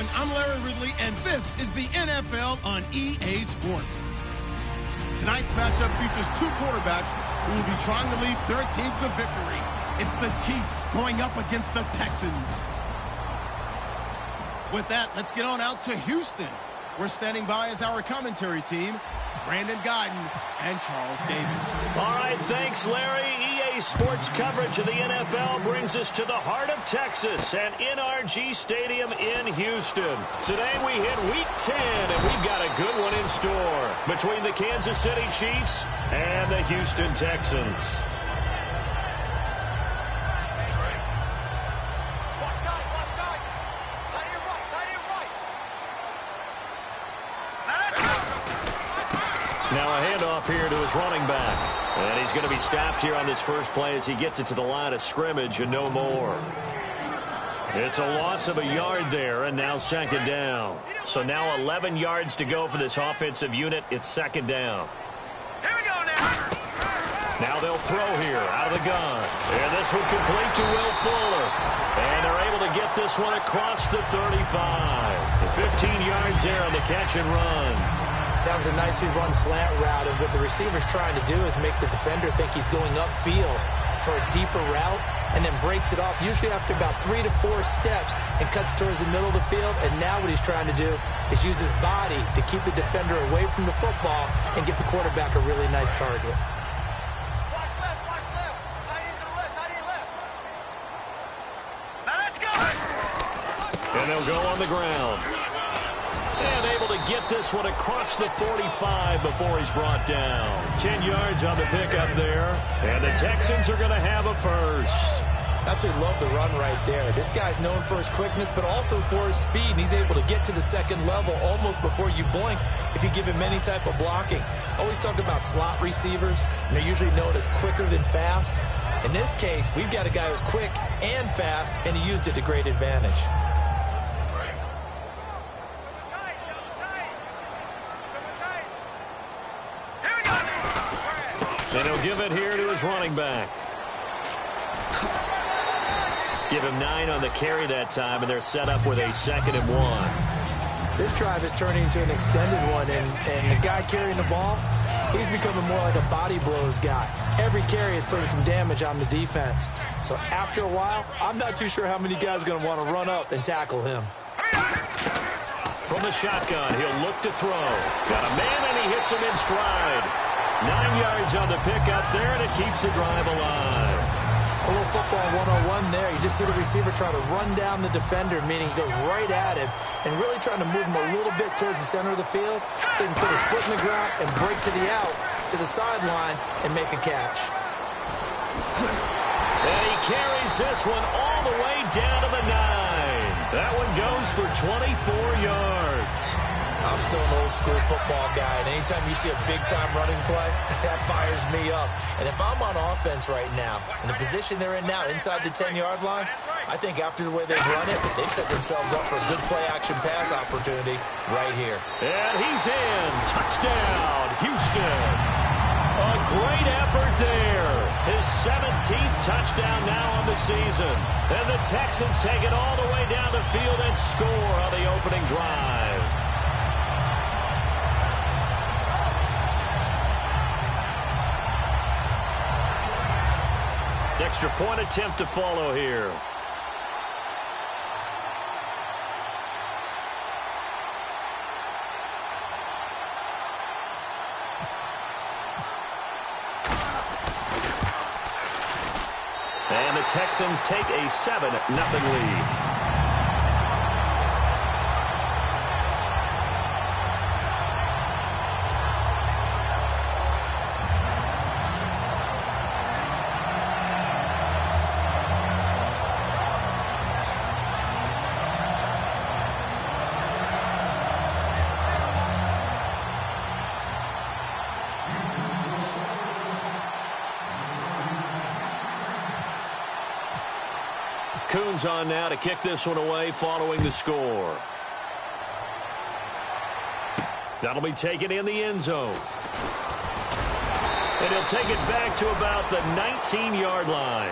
everyone. I'm Larry Ridley, and this is the NFL on EA Sports. Tonight's matchup features two quarterbacks who will be trying to lead their teams to victory. It's the Chiefs going up against the Texans. With that, let's get on out to Houston. We're standing by as our commentary team, Brandon Guyton and Charles Davis. All right, thanks, Larry. EA Sports coverage of the NFL brings us to the heart of Texas and NRG Stadium in Houston. Today we hit Week 10, and we've got a good one in store between the Kansas City Chiefs and the Houston Texans. Now a handoff here to his running back. And he's going to be stopped here on this first play as he gets it to the line of scrimmage and no more. It's a loss of a yard there, and now second down. So now 11 yards to go for this offensive unit. It's second down. Here we go now. Now they'll throw here out of the gun. And this one complete to Will Fuller. And they're able to get this one across the 35. 15 yards there on the catch and run. That was a nicely run slant route, and what the receiver's trying to do is make the defender think he's going upfield for a deeper route and then breaks it off, usually after about 3 to 4 steps, and cuts towards the middle of the field. And now what he's trying to do is use his body to keep the defender away from the football and give the quarterback a really nice target. Watch left, tight end to the left, tight end left. Now let's go. And they'll go on the ground. And able to get this one across the 45 before he's brought down. 10 yards on the pickup there. And the Texans are going to have a first. Absolutely love the run right there. This guy's known for his quickness, but also for his speed. And he's able to get to the second level almost before you blink if you give him any type of blocking. Always talk about slot receivers, and they're usually known as quicker than fast. In this case, we've got a guy who's quick and fast, and he used it to great advantage. And he'll give it here to his running back. Give him 9 on the carry that time, and they're set up with a 2nd and 1. This drive is turning into an extended one, and the guy carrying the ball, he's becoming more like a body blows guy. Every carry is putting some damage on the defense. So after a while, I'm not too sure how many guys are going to want to run up and tackle him. From the shotgun, he'll look to throw. Got a man, and he hits him in stride. 9 yards on the pickup there, and it keeps the drive alive. A little football 101 there. You just see the receiver try to run down the defender, meaning he goes right at him and really trying to move him a little bit towards the center of the field so he can put his foot in the ground and break to the out, to the sideline, and make a catch. And he carries this one all the way down to the 9. That one goes for 24 yards. I'm still an old-school football guy, and anytime you see a big-time running play, that fires me up. And if I'm on offense right now, in the position they're in now, inside the 10-yard line, I think after the way they've run it, they've set themselves up for a good play-action pass opportunity right here. And he's in. Touchdown, Houston. A great effort there. His 17th touchdown now on the season. And the Texans take it all the way down the field and score on the opening drive. Extra point attempt to follow here. And the Texans take a 7-0 lead. Coons on now to kick this one away following the score. That'll be taken in the end zone. And he'll take it back to about the 19-yard line.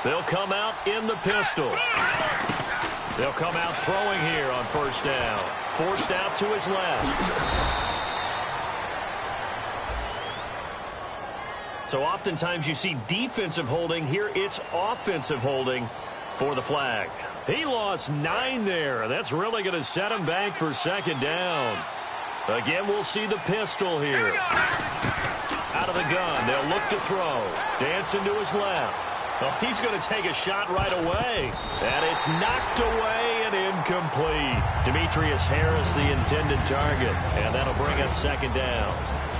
They'll come out in the pistol. They'll come out throwing here on first down. Forced out to his left. So oftentimes you see defensive holding. Here it's offensive holding for the flag. He lost 9 there. That's really going to set him back for second down. Again, we'll see the pistol here. Out of the gun. They'll look to throw. Dancing to his left. Oh, he's going to take a shot right away. And it's knocked away and incomplete. Demetrius Harris, the intended target. And that'll bring up second down.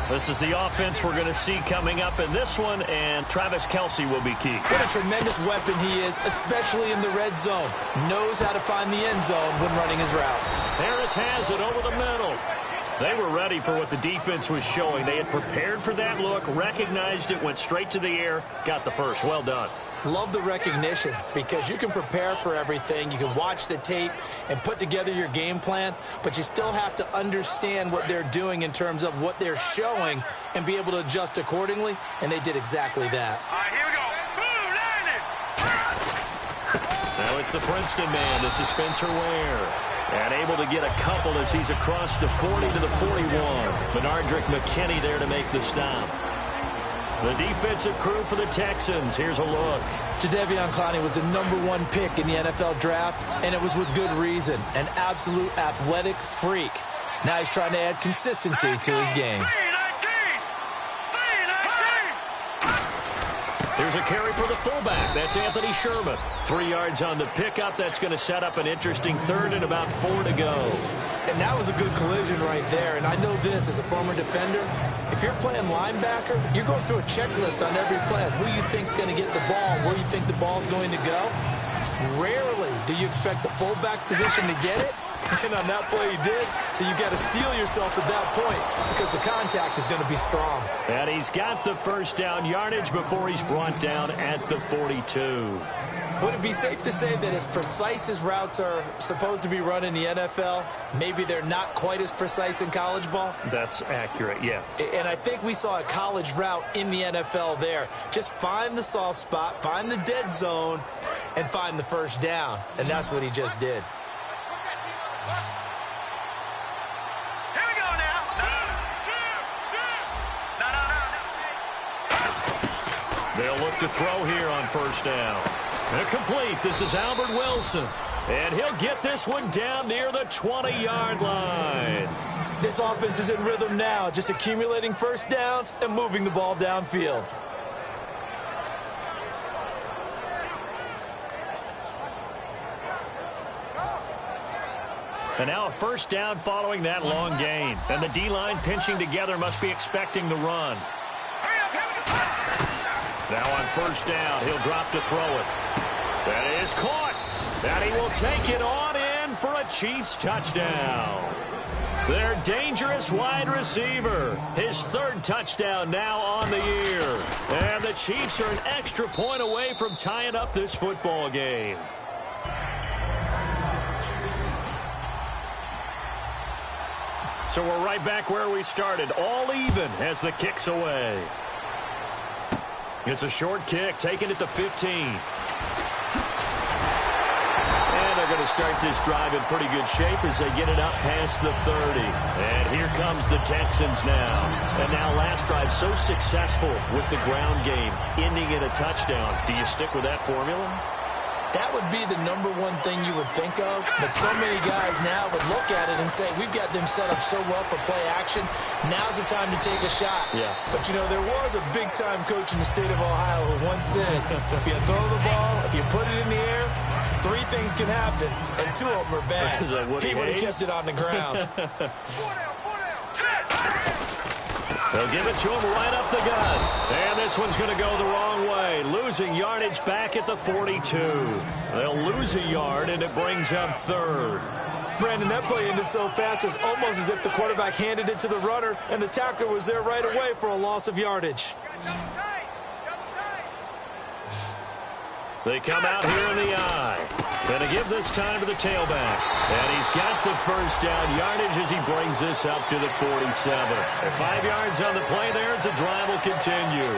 This is the offense we're going to see coming up in this one, and Travis Kelce will be key. What a tremendous weapon he is, especially in the red zone. Knows how to find the end zone when running his routes. Harris has it over the middle. They were ready for what the defense was showing. They had prepared for that look, recognized it, went straight to the air, got the first. Well done. Love the recognition because you can prepare for everything. You can watch the tape and put together your game plan, but you still have to understand what they're doing in terms of what they're showing and be able to adjust accordingly, and they did exactly that. All right, here we go. Now it's the Princeton man. This is Spencer Ware. And able to get a couple as he's across the 40 to the 41. Benardrick McKinney there to make the stop. The defensive crew for the Texans. Here's a look. Jadeveon Clowney was the #1 pick in the NFL draft, and it was with good reason. An absolute athletic freak. Now he's trying to add consistency to his game. Here's a carry for the fullback. That's Anthony Sherman. 3 yards on the pickup. That's going to set up an interesting third and about 4 to go. And that was a good collision right there. And I know this as a former defender. If you're playing linebacker, you're going through a checklist on every play of who you think's going to get the ball, where you think the ball's going to go. Rarely do you expect the fullback position to get it. And on that play he did. So you got to steel yourself at that point because the contact is going to be strong. And he's got the first down yardage before he's brought down at the 42. Would it be safe to say that as precise as routes are supposed to be run in the NFL, maybe they're not quite as precise in college ball? That's accurate, yeah. And I think we saw a college route in the NFL there. Just find the soft spot, find the dead zone, and find the first down. And that's what he just did. Here we go now. No. They'll look to throw here on first down. Complete. This is Albert Wilson. And he'll get this one down near the 20-yard line. This offense is in rhythm now, just accumulating first downs and moving the ball downfield. And now a first down following that long gain. And the D-line pinching together must be expecting the run. Now on first down, he'll drop to throw it. That is caught. And he will take it on in for a Chiefs touchdown. Their dangerous wide receiver. His 3rd touchdown now on the year. And the Chiefs are an extra point away from tying up this football game. So we're right back where we started. All even as the kick's away. It's a short kick, taking it to 15. And they're going to start this drive in pretty good shape as they get it up past the 30. And here comes the Texans now. And now last drive so successful with the ground game, ending in a touchdown. Do you stick with that formula? That would be the #1 thing you would think of, but so many guys now would look at it and say, we've got them set up so well for play action, now's the time to take a shot. Yeah. But, you know, there was a big-time coach in the state of Ohio who once said, if you throw the ball, if you put it in the air, 3 things can happen, and 2 of them are bad. He would have kept it on the ground. They'll give it to him right up the gut. And this one's going to go the wrong way. Losing yardage back at the 42. They'll lose a yard, and it brings up 3rd. Brandon, that play ended so fast, it's almost as if the quarterback handed it to the runner, and the tackler was there right away for a loss of yardage. They come out here in the eye. Going to give this time to the tailback. And he's got the first down yardage as he brings this up to the 47. And 5 yards on the play there as the drive will continue.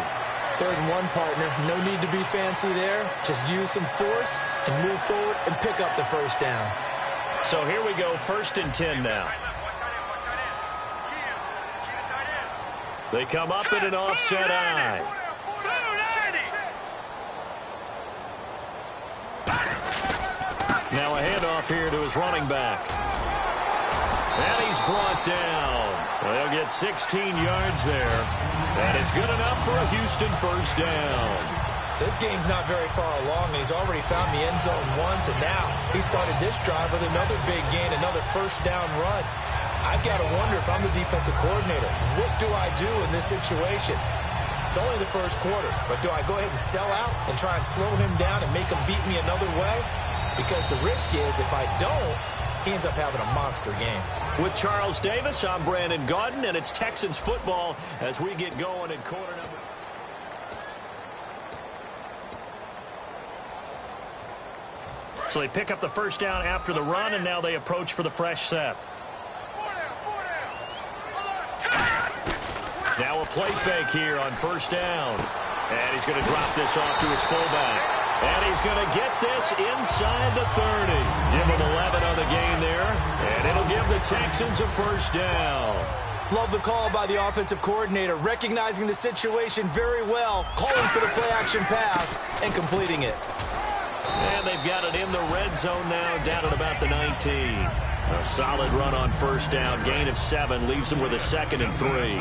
3rd and 1, partner. No need to be fancy there. Just use some force and move forward and pick up the first down. So here we go, 1st and 10 now. They come up in an offset eye. Now a handoff here to his running back. And he's brought down. They'll get 16 yards there. And it's good enough for a Houston first down. So this game's not very far along. He's already found the end zone once, and now he started this drive with another big gain, another first down run. I've got to wonder if I'm the defensive coordinator. What do I do in this situation? It's only the first quarter, but do I go ahead and sell out and try and slow him down and make him beat me another way? Because the risk is if I don't, he ends up having a monster game. With Charles Davis, I'm Brandon Gaudin, and it's Texans football as we get going in quarter number. So they pick up the first down after the run, and now they approach for the fresh set. Now a play fake here on first down. And he's going to drop this off to his fullback. And he's going to get this inside the 30. Give him 11 on the gain there. And it'll give the Texans a first down. Love the call by the offensive coordinator, recognizing the situation very well, calling for the play-action pass, and completing it. And they've got it in the red zone now, down at about the 19. A solid run on first down. Gain of 7 leaves them with a 2nd and 3.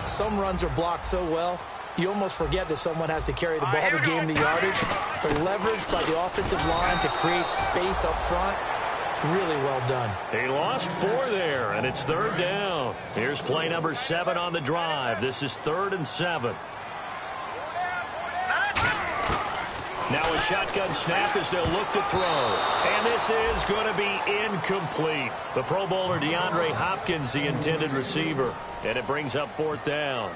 Some runs are blocked so well, you almost forget that someone has to carry the ball to gain the yardage. The leverage by the offensive line to create space up front, really well done. He lost 4 there, and it's 3rd down. Here's play number 7 on the drive. This is 3rd and 7. Now a shotgun snap as they'll look to throw. And this is going to be incomplete. The Pro Bowler DeAndre Hopkins, the intended receiver. And it brings up 4th down.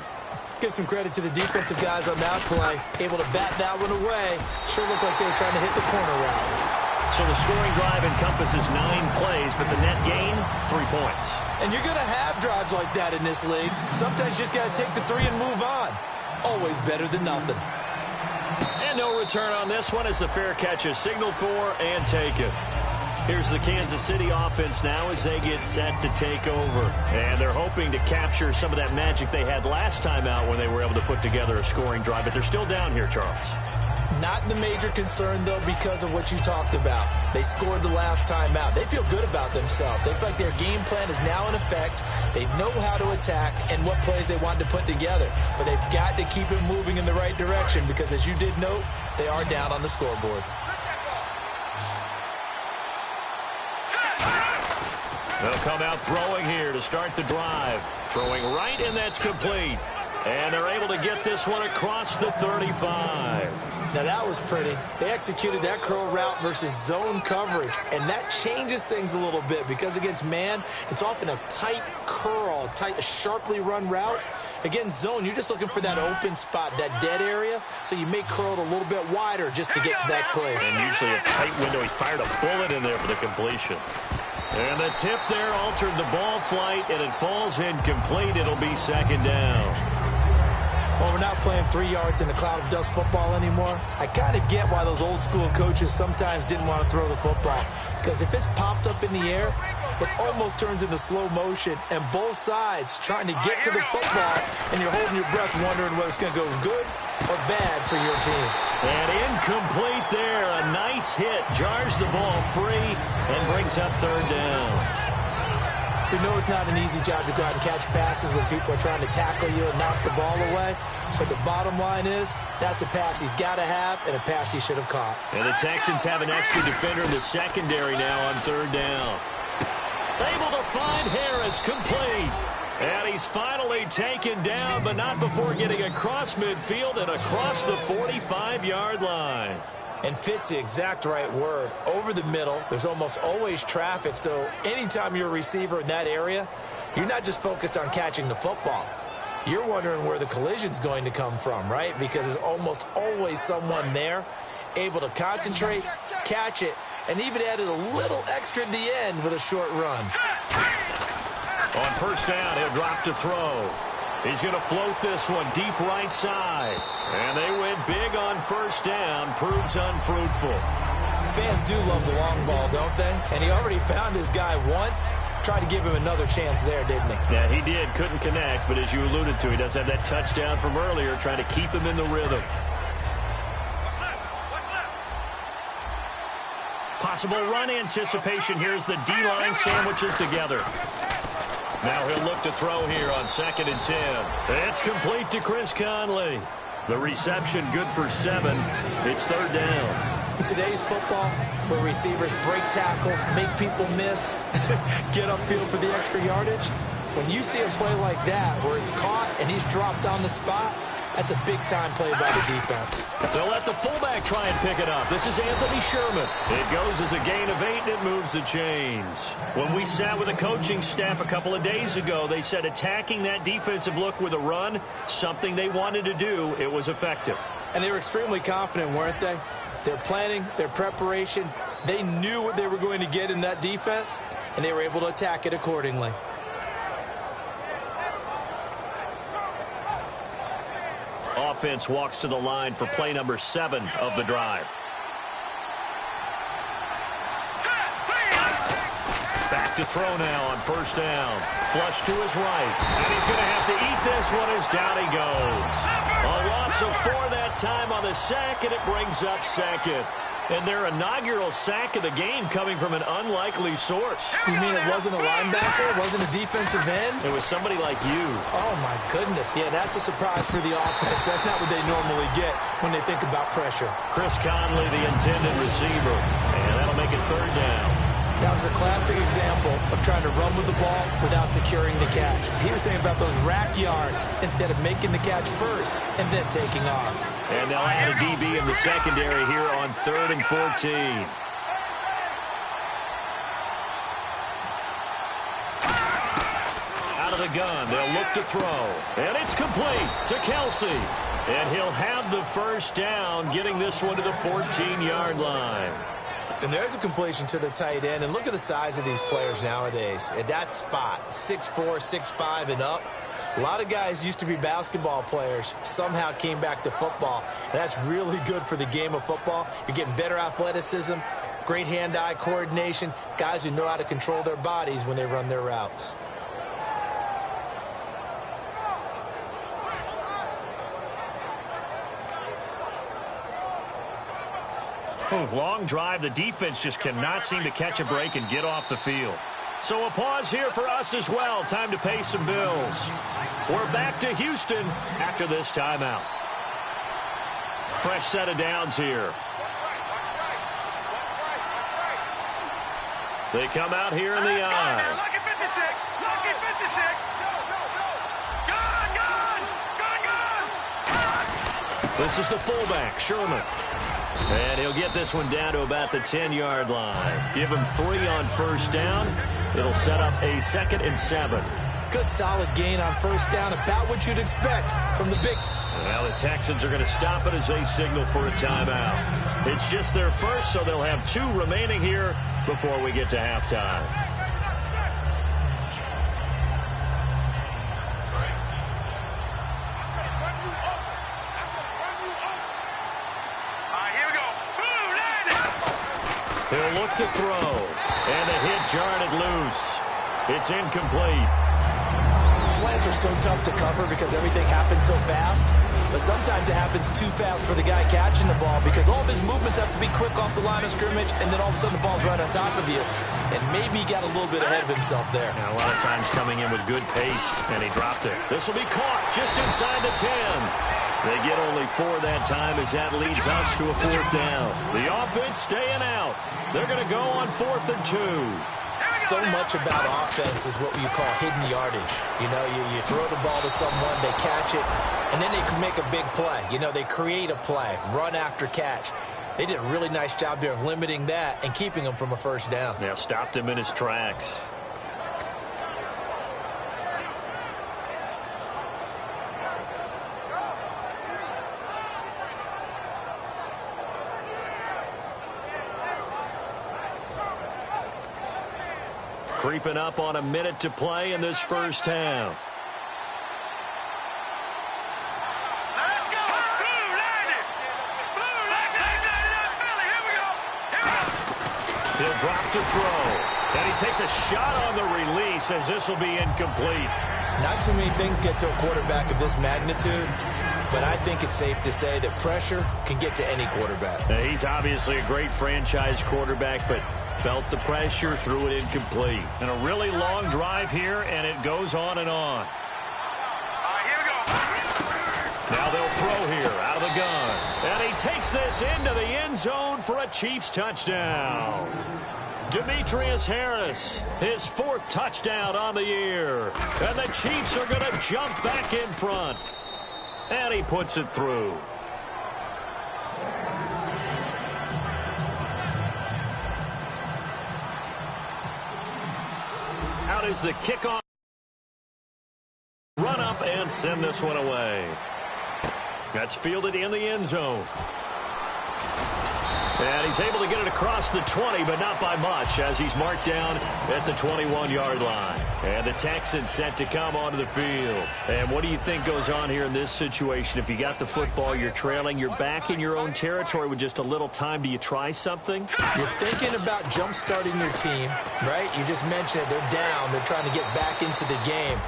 Let's give some credit to the defensive guys on that play. Able to bat that one away. Sure looked like they were trying to hit the corner route. So the scoring drive encompasses 9 plays, but the net gain, 3 points. And you're going to have drives like that in this league. Sometimes you just got to take the 3 and move on. Always better than nothing. And no return on this one as the fair catch is signaled for and taken. Here's the Kansas City offense now as they get set to take over. And they're hoping to capture some of that magic they had last time out when they were able to put together a scoring drive. But they're still down here, Charles. Not the major concern, though, because of what you talked about. They scored the last time out. They feel good about themselves. They feel like their game plan is now in effect. They know how to attack and what plays they want to put together. But they've got to keep it moving in the right direction because, as you did note, they are down on the scoreboard. They'll come out throwing here to start the drive. Throwing right, and that's complete. And they're able to get this one across the 35. Now that was pretty. They executed that curl route versus zone coverage, and that changes things a little bit because against man, it's often a tight curl, a sharply run route. Against zone, you're just looking for that open spot, that dead area, so you make curl a little bit wider just to get to that place. And usually a tight window. He fired a bullet in there for the completion. And the tip there altered the ball flight, and it falls incomplete. It'll be 2nd down. Well, we're not playing 3 yards in a cloud of dust football anymore. I kind of get why those old school coaches sometimes didn't want to throw the football. Because if it's popped up in the air, it almost turns into slow motion. And both sides trying to get to the football, and you're holding your breath wondering whether it's going to go good or bad for your team. And incomplete there. A nice hit. Jars the ball free and brings up 3rd down. We know it's not an easy job to go out and catch passes when people are trying to tackle you and knock the ball away. But the bottom line is, that's a pass he's got to have and a pass he should have caught. And the Texans have an extra defender in the secondary now on 3rd down. Able to find Harris, complete. And he's finally taken down, but not before getting across midfield and across the 45-yard line. And fit's the exact right word. Over the middle, there's almost always traffic, so anytime you're a receiver in that area, you're not just focused on catching the football. You're wondering where the collision's going to come from, right? Because there's almost always someone there able to concentrate, catch it, and even added a little extra at the end with a short run. On first down, he'll drop to throw. He's going to float this one deep right side. And they went big on first down. Proves unfruitful. Fans do love the long ball, don't they? And he already found his guy once. Tried to give him another chance there, didn't he? Yeah, he did. Couldn't connect, but as you alluded to, he does have that touchdown from earlier, trying to keep him in the rhythm. Possible run anticipation here as the D-line sandwiches together. Now he'll look to throw here on 2nd and 10. It's complete to Chris Conley. The reception good for 7. It's 3rd down. In today's football, where receivers break tackles, make people miss, get upfield for the extra yardage, when you see a play like that where it's caught and he's dropped on the spot, that's a big-time play by the defense. They'll let the fullback try and pick it up. This is Anthony Sherman. It goes as a gain of 8, and it moves the chains. When we sat with the coaching staff a couple of days ago, they said attacking that defensive look with a run, something they wanted to do, it was effective. And they were extremely confident, weren't they? Their planning, their preparation, they knew what they were going to get in that defense, and they were able to attack it accordingly. Offense walks to the line for play number 7 of the drive. Back to throw now on first down. Flush to his right. And he's going to have to eat this one as down he goes. A loss of 4 that time on the sack, and it brings up 2nd. And their inaugural sack of the game coming from an unlikely source. You mean it wasn't a linebacker? It wasn't a defensive end? It was somebody like you. Oh, my goodness. Yeah, that's a surprise for the offense. That's not what they normally get when they think about pressure. Chris Conley, the intended receiver. And that'll make it 3rd down. That was a classic example of trying to run with the ball without securing the catch. He was thinking about those rack yards instead of making the catch first and then taking off. And they'll add a DB in the secondary here on 3rd and 14. Out of the gun, they'll look to throw. And it's complete to Kelsey. And he'll have the first down, getting this one to the 14-yard line. And there's a completion to the tight end. And look at the size of these players nowadays. At that spot, 6'4", 6'5", and up. A lot of guys used to be basketball players, somehow came back to football. And that's really good for the game of football. You're getting better athleticism, great hand-eye coordination, guys who know how to control their bodies when they run their routes. Long drive. The defense just cannot seem to catch a break and get off the field. So a pause here for us as well. Time to pay some bills. We're back to Houston after this timeout. Fresh set of downs here. They come out here in the eye. Lucky 56. Lucky 56. Gone. This is the fullback, Sherman. And he'll get this one down to about the 10-yard line. Give him 3 on first down. It'll set up a 2nd and 7. Good solid gain on first down, about what you'd expect from the big. Now the Texans are going to stop it as they signal for a timeout. It's just their first, so they'll have 2 remaining here before we get to halftime. He'll look to throw. And the hit jarred it loose. It's incomplete. Slants are so tough to cover because everything happens so fast. But sometimes it happens too fast for the guy catching the ball because all of his movements have to be quick off the line of scrimmage, and then all of a sudden the ball's right on top of you. And maybe he got a little bit ahead of himself there. Now, a lot of times coming in with good pace, and he dropped it. This will be caught just inside the 10. They get only 4 that time as that leads us to a 4th down. The offense staying out. They're going to go on 4th and 2. So much about offense is what you call hidden yardage. You know, you throw the ball to someone, they catch it, and then they can make a big play. You know, they create a play, run after catch. They did a really nice job there of limiting that and keeping him from a first down. Yeah, stopped him in his tracks. Creeping up on a minute to play in this first half. He'll drop to throw. And he takes a shot on the release as this will be incomplete. Not too many things get to a quarterback of this magnitude, but I think it's safe to say that pressure can get to any quarterback. Now, he's obviously a great franchise quarterback, but felt the pressure, threw it incomplete. And a really long drive here, and it goes on and on. Here we go. Now they'll throw here out of the gun. And he takes this into the end zone for a Chiefs touchdown. Demetrius Harris, his 4th touchdown on the year. And the Chiefs are going to jump back in front. And he puts it through. Out is the kickoff. Run up and send this one away. That's fielded in the end zone. And he's able to get it across the 20, but not by much, as he's marked down at the 21-yard line. And the Texans set to come onto the field. And what do you think goes on here in this situation? If you got the football, you're trailing, you're back in your own territory with just a little time. Do you try something? You're thinking about jump-starting your team, right? You just mentioned it. They're down. They're trying to get back into the game.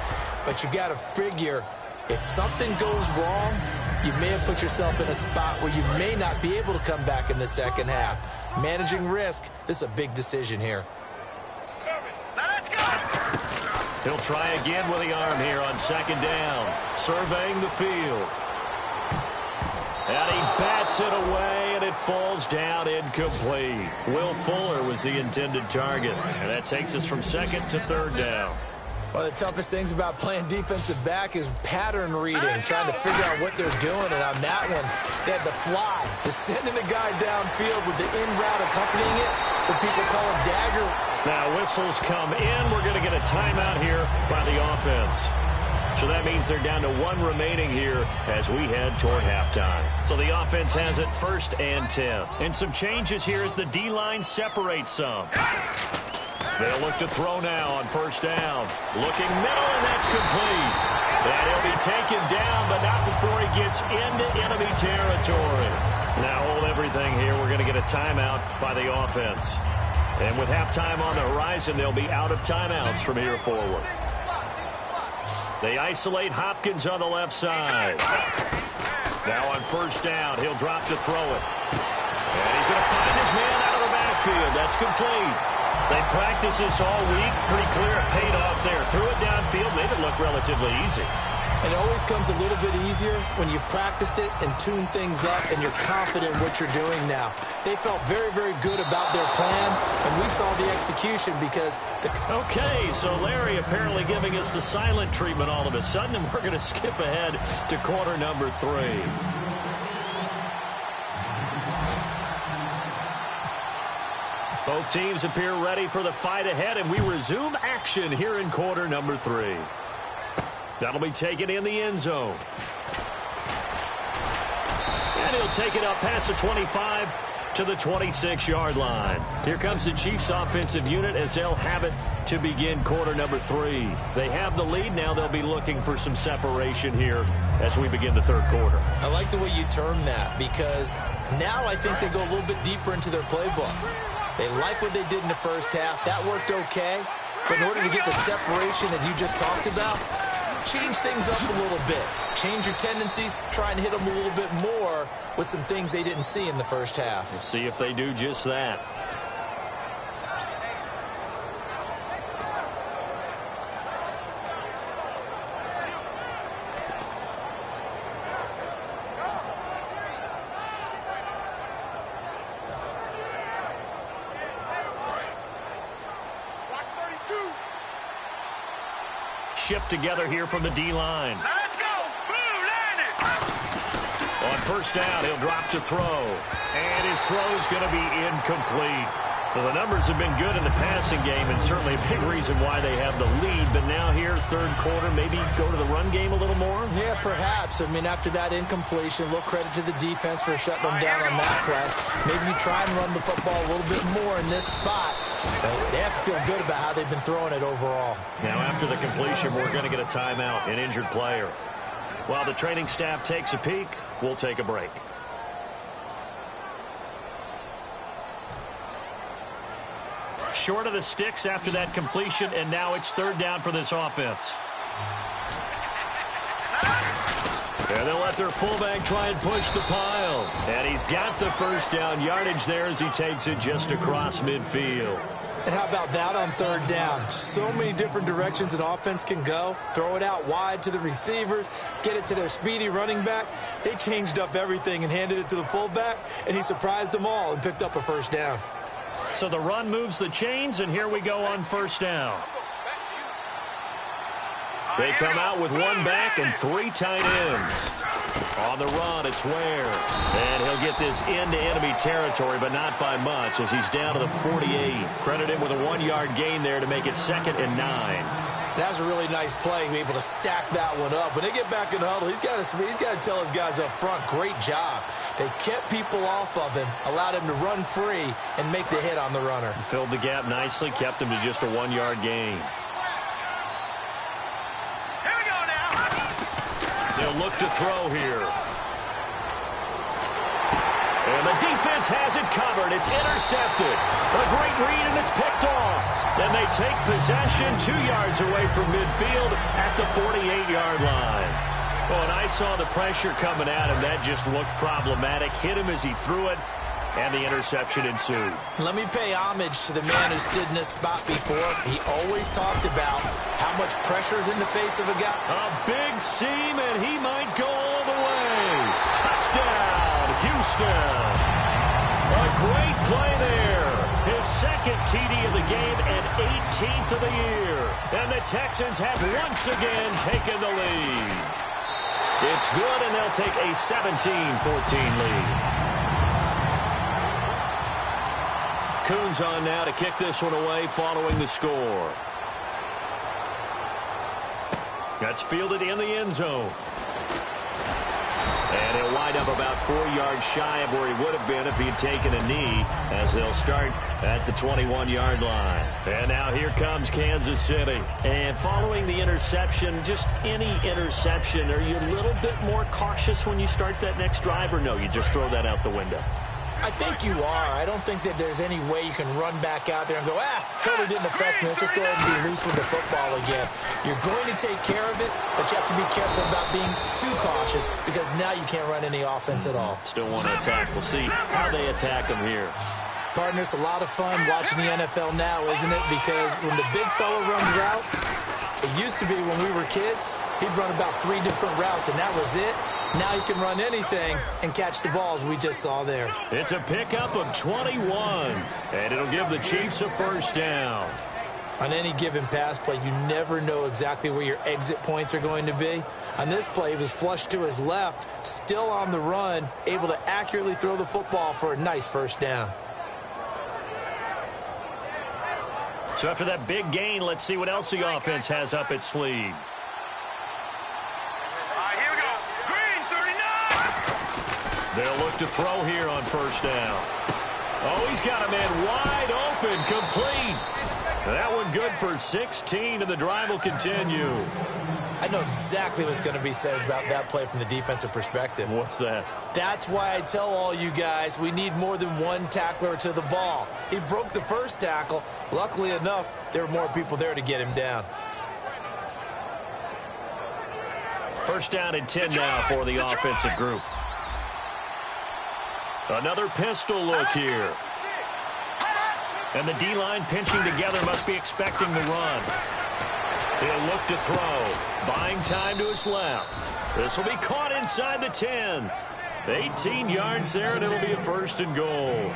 But you got to figure, if something goes wrong, you may have put yourself in a spot where you may not be able to come back in the second half. Managing risk, this is a big decision here. Let's go. He'll try again with the arm here on 2nd down. Surveying the field. And he bats it away, and it falls down incomplete. Will Fuller was the intended target. And that takes us from 2nd to 3rd down. One of the toughest things about playing defensive back is pattern reading, trying to figure out what they're doing. And on that one, they had the fly, just sending a guy downfield with the in route accompanying it, what people call a dagger. Now whistles come in. We're going to get a timeout here by the offense. So that means they're down to 1 remaining here as we head toward halftime. So the offense has it 1st and 10. And some changes here as the D-line separates some. They'll look to throw now on 1st down. Looking middle, and that's complete. And he'll be taken down, but not before he gets into enemy territory. Now hold everything here. We're going to get a timeout by the offense. And with halftime on the horizon, they'll be out of timeouts from here forward. They isolate Hopkins on the left side. Now on 1st down, he'll drop to throw it. And he's going to find his man out of the backfield. That's complete. They practiced this all week. Pretty clear it paid off there. Threw it downfield, made it look relatively easy. And it always comes a little bit easier when you've practiced it and tuned things up and you're confident in what you're doing now. They felt very, very good about their plan, and we saw the execution because Okay, so Larry apparently giving us the silent treatment all of a sudden, and we're going to skip ahead to quarter number 3. Both teams appear ready for the fight ahead, and we resume action here in quarter number 3. That'll be taken in the end zone. And he'll take it up past the 25 to the 26-yard line. Here comes the Chiefs offensive unit as they'll have it to begin quarter number 3. They have the lead. Now they'll be looking for some separation here as we begin the 3rd quarter. I like the way you term that because now I think they go a little bit deeper into their playbook. They like what they did in the first half. That worked okay. But in order to get the separation that you just talked about, change things up a little bit. Change your tendencies. Try and hit them a little bit more with some things they didn't see in the first half. We'll see if they do just that. Shift together here from the D-line. Let's go. Boom, landed. On 1st down, he'll drop to throw. And his throw's going to be incomplete. Well, the numbers have been good in the passing game, and certainly a big reason why they have the lead. But now here, 3rd quarter, maybe go to the run game a little more? Yeah, perhaps. I mean, after that incompletion, a little credit to the defense for shutting them down on that play. Maybe you try and run the football a little bit more in this spot. They have to feel good about how they've been throwing it overall. Now, after the completion, we're going to get a timeout, an injured player. While the training staff takes a peek, we'll take a break. Short of the sticks after that completion, and now it's third down for this offense. And they'll let their fullback try and push the pile. And he's got the first down yardage there as he takes it just across midfield. And how about that on third down? So many different directions an offense can go. Throw it out wide to the receivers, get it to their speedy running back. They changed up everything and handed it to the fullback, and he surprised them all and picked up a first down. So the run moves the chains, and here we go on first down. They come out with one back and three tight ends. On the run, it's Ware. And he'll get this into enemy territory, but not by much as he's down to the 48. Credit him with a 1-yard gain there to make it 2nd and 9. That was a really nice play, be able to stack that one up. When they get back in the huddle, he's got to tell his guys up front, great job. They kept people off of him, allowed him to run free, and make the hit on the runner. Filled the gap nicely, kept him to just a 1-yard gain. They'll look to throw here. And the defense has it covered. It's intercepted. A great read, and it's picked off. Then they take possession 2 yards away from midfield at the 48-yard line. Oh, and I saw the pressure coming at him. That just looked problematic. Hit him as he threw it, and the interception ensued. Let me pay homage to the man who stood in this spot before. He always talked about how much pressure is in the face of a guy. A big seam, and he might go all the way. Touchdown, Houston. A great play there. His second TD of the game and 18th of the year. And the Texans have once again taken the lead. It's good, and they'll take a 17-14 lead. Coons on now to kick this one away following the score. That's fielded in the end zone. And he'll wind up about 4 yards shy of where he would have been if he had taken a knee, as they'll start at the 21-yard line. And now here comes Kansas City. And following the interception, just any interception, are you a little bit more cautious when you start that next drive, or no, you just throw that out the window? I think you are. I don't think that there's any way you can run back out there and go, totally didn't affect me. Let's just go ahead and be loose with the football again. You're going to take care of it, but you have to be careful about being too cautious because now you can't run any offense at all. Still want to attack. We'll see how they attack them here. Partner, it's a lot of fun watching the NFL now, isn't it? Because when the big fella runs routes, it used to be when we were kids, he'd run about 3 different routes, and that was it. Now he can run anything and catch the balls we just saw there. It's a pickup of 21, and it'll give the Chiefs a first down. On any given pass play, you never know exactly where your exit points are going to be. On this play, he was flushed to his left, still on the run, able to accurately throw the football for a nice first down. So after that big gain, let's see what else the offense has up its sleeve. They'll look to throw here on first down. Oh, he's got a man wide open, complete. That one good for 16, and the drive will continue. I know exactly what's going to be said about that play from the defensive perspective. What's that? That's why I tell all you guys we need more than one tackler to the ball. He broke the first tackle. Luckily enough, there were more people there to get him down. First down and 10 now for the offensive group. Another pistol look here. And the D-line pinching together must be expecting the run. He'll look to throw. Buying time to his left. This will be caught inside the 10. 18 yards there, and it'll be a first and goal.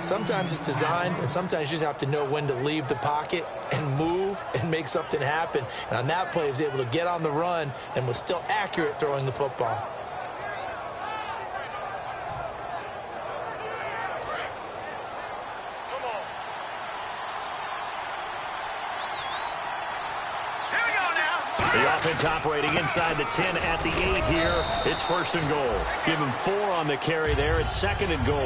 Sometimes it's designed, and sometimes you just have to know when to leave the pocket and move and make something happen. And on that play, he was able to get on the run and was still accurate throwing the football. The offense operating inside the 10 at the 8 here. It's first and goal. Give him 4 on the carry there. It's second and goal.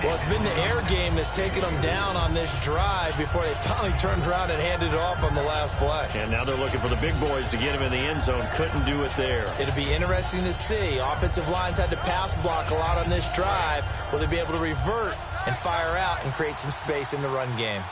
Well, it's been the air game that's taken them down on this drive before they finally turned around and handed it off on the last play. And now they're looking for the big boys to get him in the end zone. Couldn't do it there. It'll be interesting to see. Offensive lines had to pass block a lot on this drive. Will they be able to revert and fire out and create some space in the run game?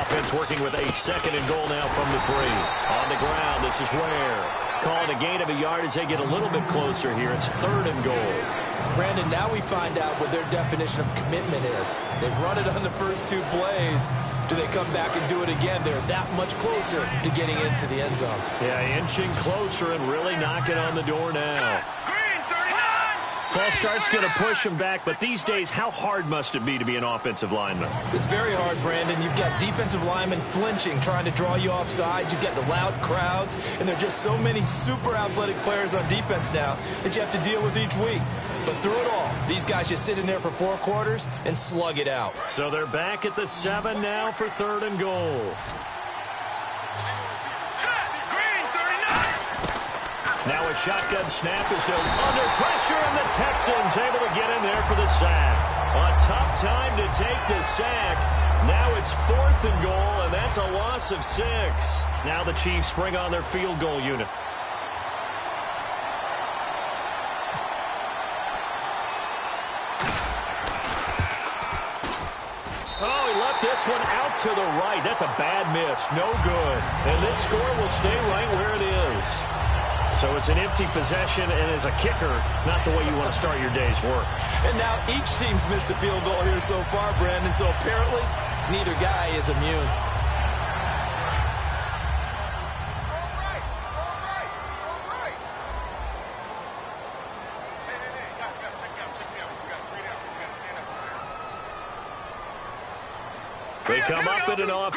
offense working with a 2nd and goal now from the 3. On the ground, this is Ware. Calling a gain of a yard as they get a little bit closer here. It's 3rd and goal. Brandon, now we find out what their definition of commitment is. They've run it on the first 2 plays. Do they come back and do it again? They're that much closer to getting into the end zone. Yeah, inching closer and really knocking on the door now. False start's going to push him back, but these days, how hard must it be to be an offensive lineman? It's very hard, Brandon. You've got defensive linemen flinching, trying to draw you off sides. You've got the loud crowds, and there are just so many super athletic players on defense now that you have to deal with each week. But through it all, these guys just sit in there for 4 quarters and slug it out. So they're back at the 7 now for 3rd and goal. Now a shotgun snap is under pressure, and the Texans able to get in there for the sack. A tough time to take the sack. Now it's 4th and goal, and that's a loss of 6. Now the Chiefs bring on their field goal unit. Oh, he left this one out to the right. That's a bad miss. No good. And this score will stay right where it is. So it's an empty possession, and as a kicker, not the way you want to start your day's work. And now each team's missed a field goal here so far, Brandon, so apparently neither guy is immune. They come up at an off.